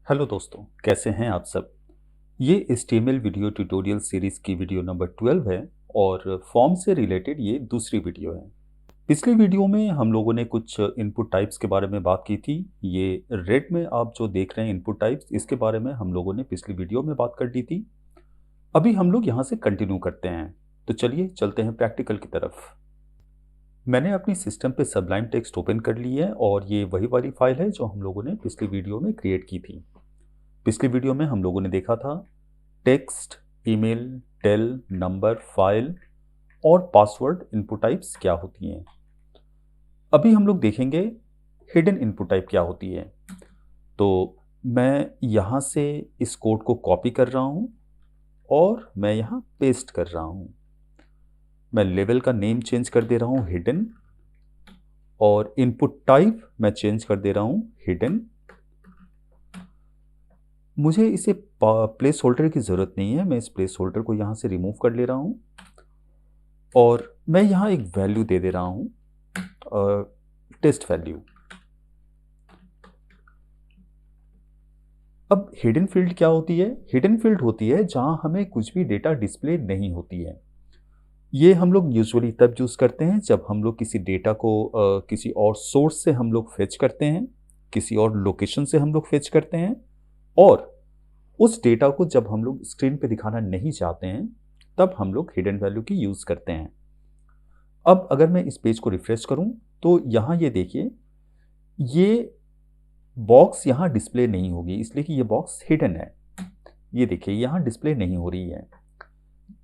Hello दोस्तों, कैसे हैं आप सब। ये HTML वीडियो ट्यूटोरियल सीरीज की वीडियो नंबर 12 है और फॉर्म से रिलेटेड ये दूसरी वीडियो है। पिछली वीडियो में हम लोगों ने कुछ इनपुट टाइप्स के बारे में बात की थी। ये रेड में आप जो देख रहे हैं इनपुट टाइप्स, इसके बारे में हम लोगों ने पिछली वीडियो में बात कर ली थी। अभी हम लोग यहाँ से कंटिन्यू करते हैं। तो चलिए चलते हैं प्रैक्टिकल की तरफ। मैंने अपनी सिस्टम पे सबलाइम टेक्स्ट ओपन कर ली है और ये वही वाली फाइल है जो हम लोगों ने पिछली वीडियो में क्रिएट की थी। पिछली वीडियो में हम लोगों ने देखा था text, email, tel, number, file और पासवर्ड इनपुट टाइप्स क्या होती हैं। अभी हम लोग देखेंगे हिडन इनपुट टाइप क्या होती है। तो मैं यहाँ से इस कोड को कॉपी कर रहा हूँ और मैं यहाँ पेस्ट कर रहा हूँ। मैं लेवल का नेम चेंज कर दे रहा हूँ हिडन, और इनपुट टाइप मैं चेंज कर दे रहा हूँ हिडन। मुझे इसे प्लेस होल्डर की ज़रूरत नहीं है, मैं इस प्लेस होल्डर को यहाँ से रिमूव कर ले रहा हूँ और मैं यहाँ एक वैल्यू दे दे रहा हूँ, टेस्ट वैल्यू। अब हिडन फील्ड क्या होती है? हिडन फील्ड होती है जहाँ हमें कुछ भी डेटा डिस्प्ले नहीं होती है। ये हम लोग यूजुअली तब यूज़ करते हैं जब हम लोग किसी डेटा को किसी और सोर्स से हम लोग फेच करते हैं, किसी और लोकेशन से हम लोग फेच करते हैं, और उस डेटा को जब हम लोग स्क्रीन पे दिखाना नहीं चाहते हैं तब हम लोग हिडन वैल्यू की यूज़ करते हैं। अब अगर मैं इस पेज को रिफ्रेश करूं तो यहाँ ये देखिए, ये बॉक्स यहाँ डिस्प्ले नहीं होगी इसलिए कि ये बॉक्स हिडन है। ये देखिए यहाँ डिस्प्ले नहीं हो रही है,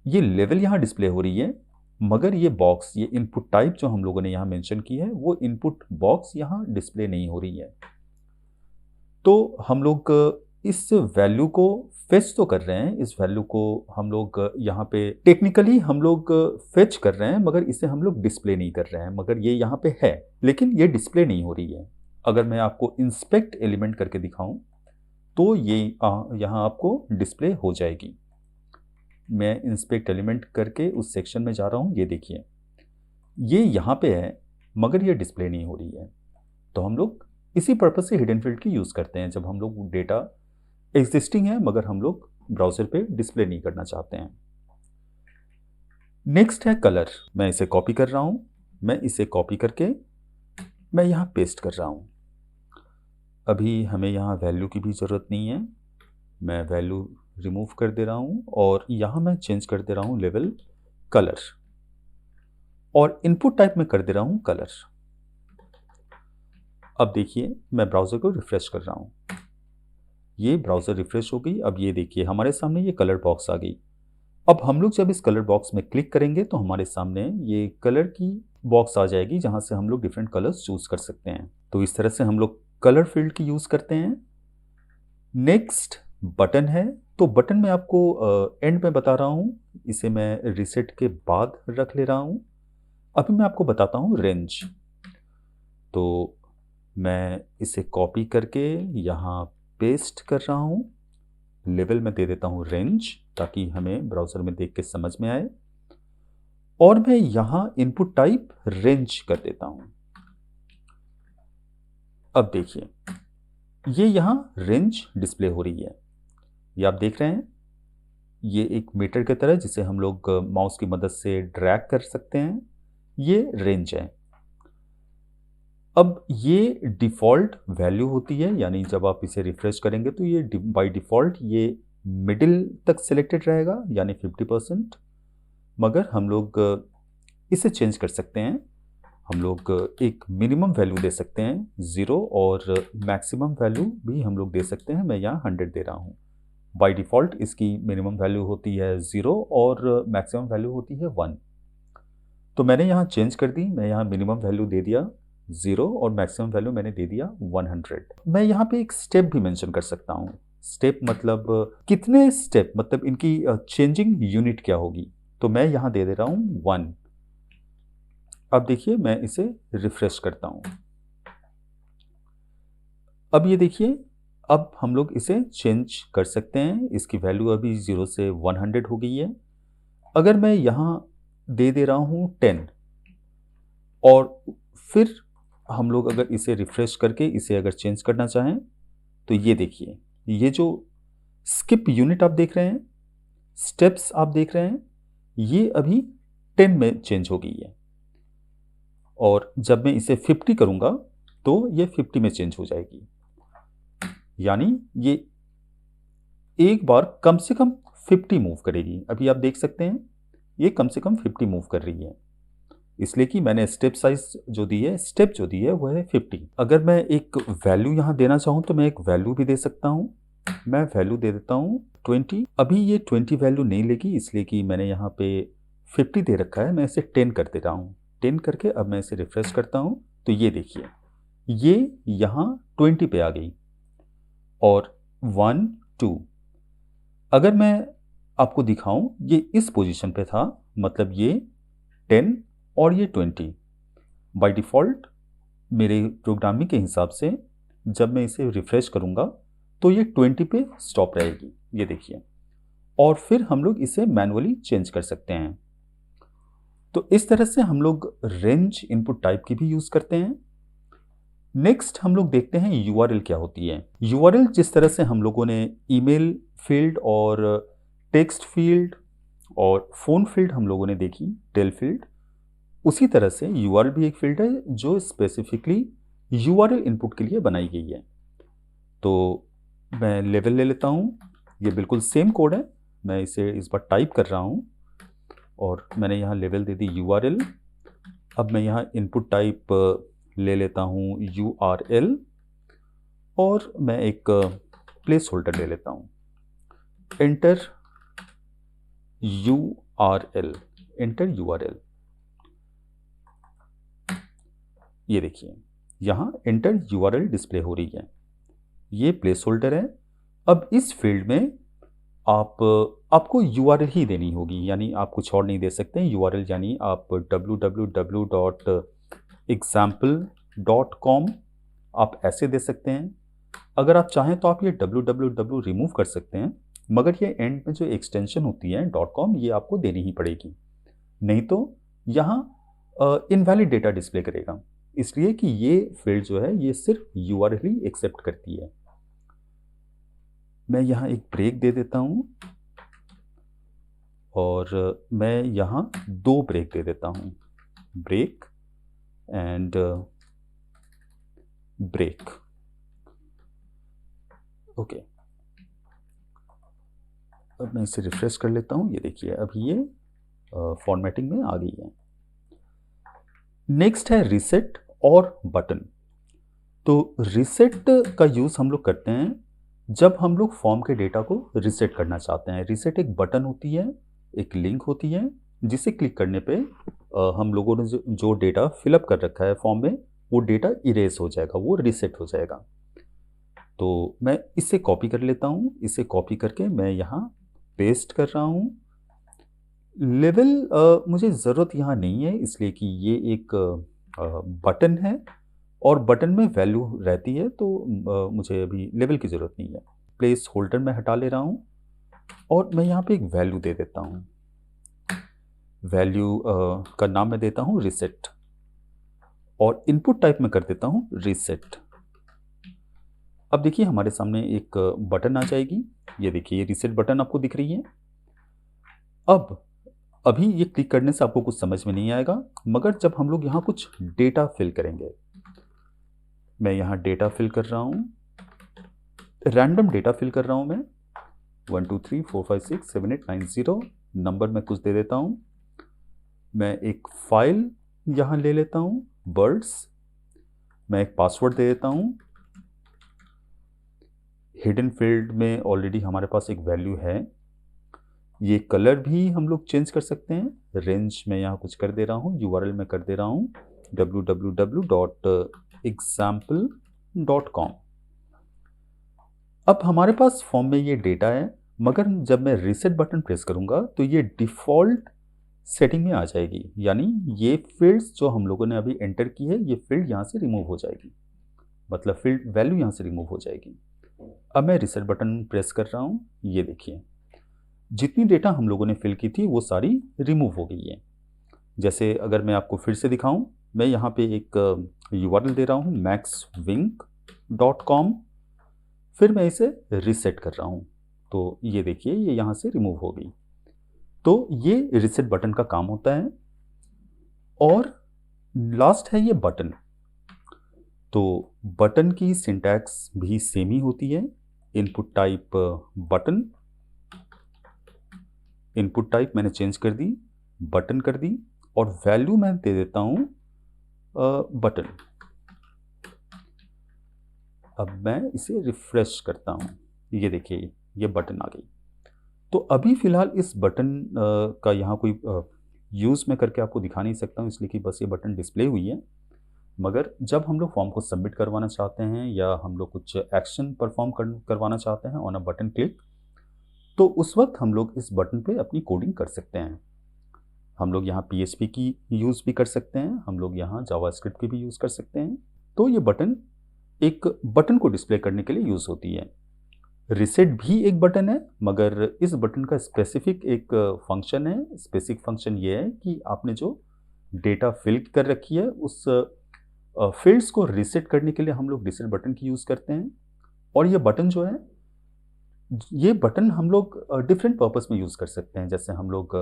ये लेवल यहाँ डिस्प्ले हो रही है, मगर ये बॉक्स, ये इनपुट टाइप जो हम लोगों ने यहाँ मेंशन की है वो इनपुट बॉक्स यहाँ डिस्प्ले नहीं हो रही है। तो हम लोग इस वैल्यू को फेच तो कर रहे हैं, इस वैल्यू को हम लोग यहाँ पे टेक्निकली हम लोग फेच कर रहे हैं, मगर इसे हम लोग डिस्प्ले नहीं कर रहे हैं। मगर ये यहाँ पे है लेकिन ये डिस्प्ले नहीं हो रही है। अगर मैं आपको इंस्पेक्ट एलिमेंट करके दिखाऊं तो ये यहाँ आपको डिस्प्ले हो जाएगी। मैं इंस्पेक्ट एलिमेंट करके उस सेक्शन में जा रहा हूँ, ये देखिए ये यहाँ पे है मगर ये डिस्प्ले नहीं हो रही है। तो हम लोग इसी पर्पज से हिडन फील्ड की यूज़ करते हैं जब हम लोग डेटा एग्जिस्टिंग है मगर हम लोग ब्राउज़र पे डिस्प्ले नहीं करना चाहते हैं। नेक्स्ट है कलर। मैं इसे कॉपी कर रहा हूँ, मैं इसे कॉपी करके मैं यहाँ पेस्ट कर रहा हूँ। अभी हमें यहाँ वैल्यू की भी ज़रूरत नहीं है, मैं वैल्यू रिमूव कर दे रहा हूँ और यहाँ मैं चेंज कर दे रहा हूँ लेवल कलर, और इनपुट टाइप में कर दे रहा हूँ कलर। अब देखिए मैं ब्राउज़र को रिफ्रेश कर रहा हूँ, ये ब्राउज़र रिफ्रेश हो गई। अब ये देखिए हमारे सामने ये कलर बॉक्स आ गई। अब हम लोग जब इस कलर बॉक्स में क्लिक करेंगे तो हमारे सामने ये कलर की बॉक्स आ जाएगी जहाँ से हम लोग डिफरेंट कलर्स चूज़ कर सकते हैं। तो इस तरह से हम लोग कलर फील्ड की यूज़ करते हैं। नेक्स्ट बटन है, तो बटन में आपको एंड में बता रहा हूँ, इसे मैं रीसेट के बाद रख ले रहा हूँ। अभी मैं आपको बताता हूँ रेंज। तो मैं इसे कॉपी करके यहाँ पेस्ट कर रहा हूँ, लेवल में दे देता हूँ रेंज ताकि हमें ब्राउज़र में देख के समझ में आए, और मैं यहाँ इनपुट टाइप रेंज कर देता हूँ। अब देखिए ये यहाँ रेंज डिस्प्ले हो रही है, ये आप देख रहे हैं, ये एक मीटर की तरह जिसे हम लोग माउस की मदद से ड्रैग कर सकते हैं, ये रेंज है। अब ये डिफ़ॉल्ट वैल्यू होती है, यानी जब आप इसे रिफ्रेश करेंगे तो ये बाय डिफ़ॉल्ट ये मिडिल तक सिलेक्टेड रहेगा यानी 50%, मगर हम लोग इसे चेंज कर सकते हैं। हम लोग एक मिनिमम वैल्यू दे सकते हैं 0 और मैक्सिमम वैल्यू भी हम लोग दे सकते हैं। मैं यहाँ 100 दे रहा हूँ। बाय डिफ़ॉल्ट इसकी मिनिमम वैल्यू होती है 0 और मैक्सिमम वैल्यू होती है 1। तो मैंने यहाँ चेंज कर दी, मैं यहाँ मिनिमम वैल्यू दे दिया 0 और मैक्सिमम वैल्यू मैंने दे दिया 100। मैं यहाँ पे एक स्टेप भी मेंशन कर सकता हूँ। स्टेप मतलब कितने स्टेप, मतलब इनकी चेंजिंग यूनिट क्या होगी। तो मैं यहाँ दे दे रहा हूँ 1। अब देखिए मैं इसे रिफ्रेश करता हूँ, अब ये देखिए, अब हम लोग इसे चेंज कर सकते हैं। इसकी वैल्यू अभी 0 से 100 हो गई है। अगर मैं यहाँ दे दे रहा हूँ 10, और फिर हम लोग अगर इसे रिफ्रेश करके इसे अगर चेंज करना चाहें तो ये देखिए ये जो स्किप यूनिट आप देख रहे हैं, स्टेप्स आप देख रहे हैं, ये अभी 10 में चेंज हो गई है, और जब मैं इसे 50 करूंगा तो ये 50 में चेंज हो जाएगी। यानी ये एक बार कम से कम 50 मूव करेगी। अभी आप देख सकते हैं ये कम से कम 50 मूव कर रही है, इसलिए कि मैंने स्टेप साइज जो दी है, स्टेप जो दी है वो है 50। अगर मैं एक वैल्यू यहाँ देना चाहूँ तो मैं एक वैल्यू भी दे सकता हूँ। मैं वैल्यू दे देता हूँ 20। अभी ये 20 वैल्यू नहीं लेगी, इसलिए कि मैंने यहाँ पे 50 दे रखा है, मैं इसे 10 कर दे रहा हूँ। 10 करके अब मैं इसे रिफ्रेश करता हूँ तो ये देखिए ये यहाँ 20 पे आ गई, और 1 2। अगर मैं आपको दिखाऊं ये इस पोजीशन पे था, मतलब ये 10 और ये 20। बाय डिफ़ॉल्ट मेरे प्रोग्रामिंग के हिसाब से जब मैं इसे रिफ्रेश करूंगा तो ये 20 पे स्टॉप रहेगी, ये देखिए। और फिर हम लोग इसे मैनुअली चेंज कर सकते हैं। तो इस तरह से हम लोग रेंज इनपुट टाइप की भी यूज़ करते हैं। नेक्स्ट हम लोग देखते हैं यूआरएल क्या होती है। यूआरएल जिस तरह से हम लोगों ने ईमेल फील्ड और टेक्स्ट फील्ड और फ़ोन फील्ड हम लोगों ने देखी, टेल फील्ड, उसी तरह से यूआरएल भी एक फील्ड है जो स्पेसिफिकली यूआरएल इनपुट के लिए बनाई गई है। तो मैं लेवल ले लेता हूँ, ये बिल्कुल सेम कोड है, मैं इसे इस बार टाइप कर रहा हूँ और मैंने यहाँ लेवल दे दी यूआरएल। अब मैं यहाँ इनपुट टाइप ले लेता हूँ यूआरएल, और मैं एक प्लेस होल्डर ले लेता हूँ, एंटर यूआरएल, एंटर यूआरएल। ये देखिए यहाँ एंटर यूआरएल डिस्प्ले हो रही है, ये प्लेस होल्डर है। अब इस फील्ड में आपको यूआरएल ही देनी होगी, यानी आप कुछ और नहीं दे सकते हैं। यूआरएल यानी आप www.example.com आप ऐसे दे सकते हैं। अगर आप चाहें तो आप ये www रिमूव कर सकते हैं, मगर ये एंड में जो एक्सटेंशन होती है .com, ये आपको देनी ही पड़ेगी, नहीं तो यहाँ इनवैलिड डेटा डिस्प्ले करेगा, इसलिए कि ये फील्ड जो है ये सिर्फ यूआरएल ही एक्सेप्ट करती है। मैं यहाँ एक ब्रेक दे देता हूँ और मैं यहाँ 2 ब्रेक दे देता हूँ, ब्रेक एंड ब्रेक। ओके, अब मैं इसे रिफ्रेश कर लेता हूँ, ये देखिए अभी ये फॉर्मेटिंग में आ गई है। नेक्स्ट है रीसेट और बटन। तो रीसेट का यूज़ हम लोग करते हैं जब हम लोग फॉर्म के डेटा को रीसेट करना चाहते हैं। रीसेट एक बटन होती है, एक लिंक होती है, जिसे क्लिक करने पे हम लोगों ने जो डेटा फिलअप कर रखा है फॉर्म में, वो डेटा इरेज हो जाएगा, वो रीसेट हो जाएगा। तो मैं इसे कॉपी कर लेता हूँ, इसे कॉपी करके मैं यहाँ पेस्ट कर रहा हूँ। लेवल मुझे ज़रूरत यहाँ नहीं है, इसलिए कि ये एक बटन है और बटन में वैल्यू रहती है, तो मुझे अभी लेवल की ज़रूरत नहीं है। प्लेस होल्डर में हटा ले रहा हूँ और मैं यहाँ पे एक वैल्यू दे देता हूँ। वैल्यू का नाम मैं देता हूँ रीसेट, और इनपुट टाइप में कर देता हूँ रीसेट। अब देखिए हमारे सामने एक बटन आ जाएगी, ये देखिए ये रीसेट बटन आपको दिख रही है। अब अभी ये क्लिक करने से आपको कुछ समझ में नहीं आएगा, मगर जब हम लोग यहाँ कुछ डेटा फिल करेंगे, मैं यहाँ डेटा फिल कर रहा हूँ, रैंडम डेटा फिल कर रहा हूँ मैं, 1 2 3 4 5 6 7 8 9 0 नंबर मैं कुछ दे देता हूँ। मैं एक फाइल यहाँ ले लेता हूँ, बर्ड्स। मैं एक पासवर्ड दे देता हूँ। हिडन फील्ड में ऑलरेडी हमारे पास एक वैल्यू है। ये कलर भी हम लोग चेंज कर सकते हैं। रेंज में यहाँ कुछ कर दे रहा हूँ, यूआरएल में कर दे रहा हूँ www.example.com। अब हमारे पास फॉर्म में ये डेटा है, मगर जब मैं रीसेट बटन प्रेस करूँगा तो ये डिफ़ॉल्ट सेटिंग में आ जाएगी, यानी ये फील्ड्स जो हम लोगों ने अभी एंटर की है, ये फील्ड यहाँ से रिमूव हो जाएगी, मतलब फील्ड वैल्यू यहाँ से रिमूव हो जाएगी। अब मैं रीसेट बटन प्रेस कर रहा हूँ, ये देखिए जितनी डेटा हम लोगों ने फिल की थी वो सारी रिमूव हो गई है। जैसे अगर मैं आपको फिर से दिखाऊं, मैं यहाँ पे एक यूआरएल दे रहा हूँ maxwing.com। फिर मैं इसे रीसेट कर रहा हूँ, तो ये देखिए ये यहाँ से रिमूव हो गई। तो ये रीसेट बटन का काम होता है। और लास्ट है ये बटन। तो बटन की सिंटैक्स भी सेम ही होती है। Input type button, input type मैंने चेंज कर दी, बटन कर दी, और वैल्यू मैं दे देता हूं बटन। अब मैं इसे रिफ्रेश करता हूं, ये देखिए ये बटन आ गई। तो अभी फिलहाल इस बटन का यहाँ कोई यूज़ मैं करके आपको दिखा नहीं सकता हूँ, इसलिए कि बस ये बटन डिस्प्ले हुई है। मगर जब हम लोग फॉर्म को सबमिट करवाना चाहते हैं या हम लोग कुछ एक्शन परफॉर्म करवाना चाहते हैं ऑन अ बटन क्लिक, तो उस वक्त हम लोग इस बटन पे अपनी कोडिंग कर सकते हैं। हम लोग यहाँ PHP की यूज़ भी कर सकते हैं, हम लोग यहाँ जावास्क्रिप्ट की भी यूज़ कर सकते हैं। तो ये बटन एक बटन को डिस्प्ले करने के लिए यूज़ होती है। रीसेट भी एक बटन है, मगर इस बटन का स्पेसिफिक एक फंक्शन है। स्पेसिफिक फंक्शन ये है कि आपने जो डेटा फिल कर रखी है उस फील्ड्स को रीसेट करने के लिए हम लोग रीसेट बटन की यूज़ करते हैं। और ये बटन जो है, ये बटन हम लोग डिफरेंट पर्पस में यूज़ कर सकते हैं। जैसे हम लोग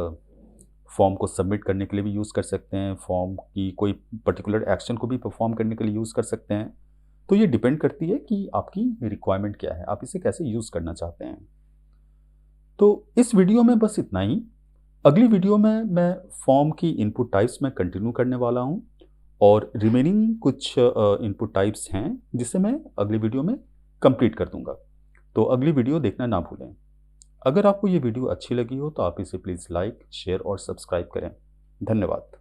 फॉर्म को सबमिट करने के लिए भी यूज़ कर सकते हैं, फॉर्म की कोई पर्टिकुलर एक्शन को भी परफॉर्म करने के लिए यूज़ कर सकते हैं। तो ये डिपेंड करती है कि आपकी रिक्वायरमेंट क्या है, आप इसे कैसे यूज़ करना चाहते हैं। तो इस वीडियो में बस इतना ही। अगली वीडियो में मैं फॉर्म की इनपुट टाइप्स में कंटिन्यू करने वाला हूँ, और रिमेनिंग कुछ इनपुट टाइप्स हैं जिसे मैं अगली वीडियो में कंप्लीट कर दूंगा। तो अगली वीडियो देखना ना भूलें। अगर आपको ये वीडियो अच्छी लगी हो तो आप इसे प्लीज़ लाइक, शेयर और सब्सक्राइब करें। धन्यवाद।